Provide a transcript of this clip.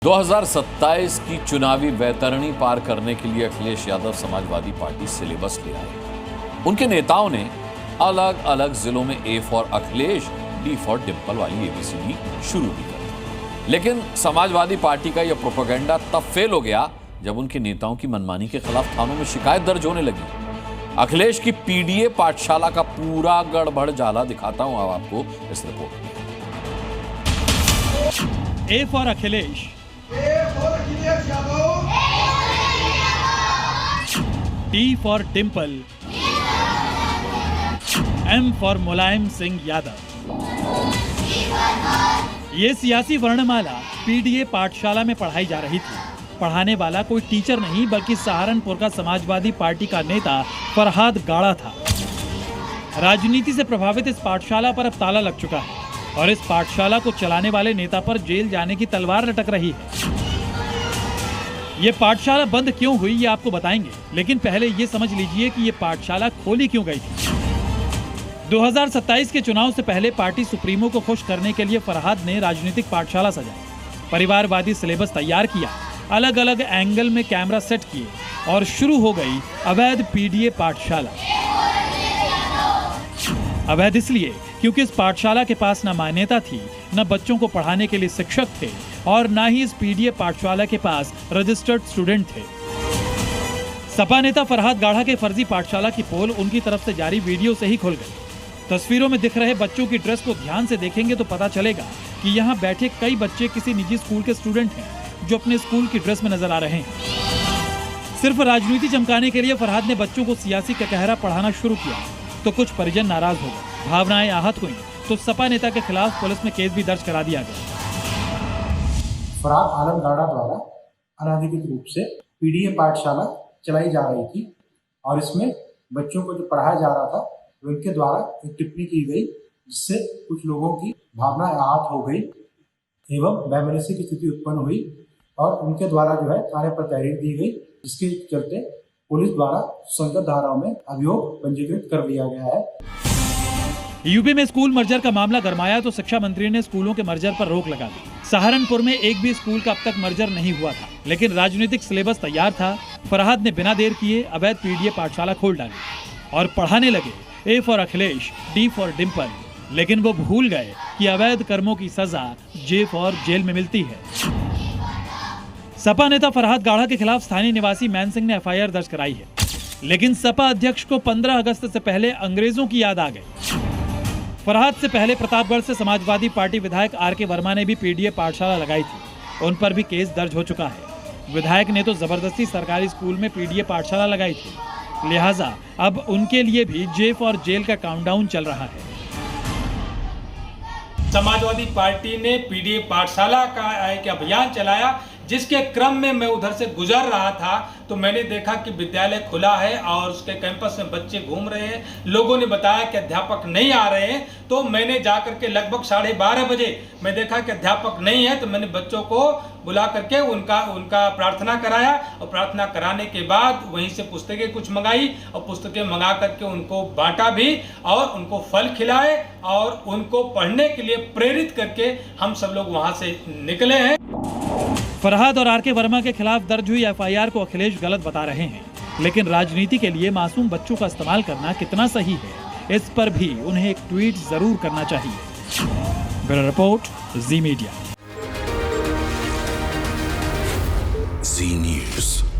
2027 की चुनावी वैतरणी पार करने के लिए अखिलेश यादव समाजवादी पार्टी सिलेबस ले आए। उनके नेताओं ने अलग अलग जिलों में A for Akhilesh, D for Dimple वाली एबीसीडी शुरू भी कर दी। लेकिन समाजवादी पार्टी का यह प्रोपेगेंडा तब फेल हो गया जब उनके नेताओं की मनमानी के खिलाफ थानों में शिकायत दर्ज होने लगी। अखिलेश की पीडीए पाठशाला का पूरा गड़बड़ जाला दिखाता हूं आपको इस रिपोर्ट में। A for Akhilesh, D for Dimple, M for Mulayam Singh Yadav. ये सियासी वर्णमाला पीडीए पाठशाला में पढ़ाई जा रही थी। पढ़ाने वाला कोई टीचर नहीं बल्कि सहारनपुर का समाजवादी पार्टी का नेता फरहाद गाड़ा था। राजनीति से प्रभावित इस पाठशाला पर अब ताला लग चुका है और इस पाठशाला को चलाने वाले नेता पर जेल जाने की तलवार लटक रही है। ये पाठशाला बंद क्यों हुई ये आपको बताएंगे, लेकिन पहले ये समझ लीजिए कि ये पाठशाला खोली क्यों गई थी। 2027 के चुनाव से पहले पार्टी सुप्रीमो को खुश करने के लिए फरहाद ने राजनीतिक पाठशाला सजाई, परिवारवादी सिलेबस तैयार किया, अलग अलग एंगल में कैमरा सेट किए और शुरू हो गई अवैध पीडीए पाठशाला। अवैध इसलिए क्योंकि इस पाठशाला के पास न मान्यता थी, न बच्चों को पढ़ाने के लिए शिक्षक थे और न ही इस पीडीए पाठशाला के पास रजिस्टर्ड स्टूडेंट थे। सपा नेता फरहाद गाड़ा के फर्जी पाठशाला की पोल उनकी तरफ से जारी वीडियो से ही खुल गई। तस्वीरों में दिख रहे बच्चों की ड्रेस को ध्यान से देखेंगे तो पता चलेगा कि यहाँ बैठे कई बच्चे किसी निजी स्कूल के स्टूडेंट हैं जो अपने स्कूल की ड्रेस में नजर आ रहे हैं। सिर्फ राजनीति चमकाने के लिए फरहाद ने बच्चों को सियासी ककहरा पढ़ाना शुरू किया तो कुछ परिजन नाराज हो गए, भावनाएं आहत हुई तो सपा नेता के खिलाफ पुलिस में केस भी दर्ज करा दिया गया। फरहाद आलम गाड़ा द्वारा अनाधिकृत रूप से पीडीए पाठशाला चलाई जा रही थी और इसमें बच्चों को जो पढ़ाया जा रहा था उनके द्वारा एक टिप्पणी की गई जिससे कुछ लोगों की भावनाएं आहत हो गई एवं वैमनस्य की स्थिति उत्पन्न हुई और उनके द्वारा जो है थाने पर तहरीर दी गई, जिसके चलते पुलिस द्वारा संगत धाराओं में अभियोग पंजीकृत कर दिया गया है। यूपी में स्कूल मर्जर का मामला गरमाया तो शिक्षा मंत्री ने स्कूलों के मर्जर पर रोक लगा दी। सहारनपुर में एक भी स्कूल का अब तक मर्जर नहीं हुआ था, लेकिन राजनीतिक सिलेबस तैयार था। फरहाद ने बिना देर किए अवैध पीडीए पाठशाला खोल डाली और पढ़ाने लगे ए for Akhilesh, D for Dimple. लेकिन वो भूल गए कि अवैध कर्मों की सजा जे फॉर जेल में मिलती है। सपा नेता फरहाद गाड़ा के खिलाफ स्थानीय निवासी मैन सिंह ने एफआईआर दर्ज कराई है, लेकिन सपा अध्यक्ष को 15 अगस्त से पहले अंग्रेजों की याद आ गई। फरहाद से पहले प्रतापगढ़ से समाजवादी पार्टी विधायक आर.के. वर्मा ने भी पीडीए पाठशाला लगाई थी, उन पर भी केस दर्ज हो चुका है। विधायक ने तो जबरदस्ती सरकारी स्कूल में पीडीए पाठशाला लगाई थी, लिहाजा अब उनके लिए भी जे फॉर जेल का काउंटडाउन चल रहा है। समाजवादी पार्टी ने पीडीए पाठशाला का एक अभियान चलाया, जिसके क्रम में मैं उधर से गुजर रहा था तो मैंने देखा कि विद्यालय खुला है और उसके कैंपस में बच्चे घूम रहे हैं। लोगों ने बताया कि अध्यापक नहीं आ रहे हैं, तो मैंने जाकर के लगभग 12:30 बजे मैं देखा कि अध्यापक नहीं है, तो मैंने बच्चों को बुला करके उनका प्रार्थना कराया और प्रार्थना कराने के बाद वहीं से पुस्तकें कुछ मंगाई और पुस्तकें मंगा करके उनको बांटा भी और उनको फल खिलाए और उनको पढ़ने के लिए प्रेरित करके हम सब लोग वहां से निकले हैं। फरहाद और आर.के. वर्मा के खिलाफ दर्ज हुई एफआईआर को अखिलेश गलत बता रहे हैं, लेकिन राजनीति के लिए मासूम बच्चों का इस्तेमाल करना कितना सही है, इस पर भी उन्हें एक ट्वीट जरूर करना चाहिए। ब्यूरो रिपोर्ट, जी मीडिया। जी न्यूज़।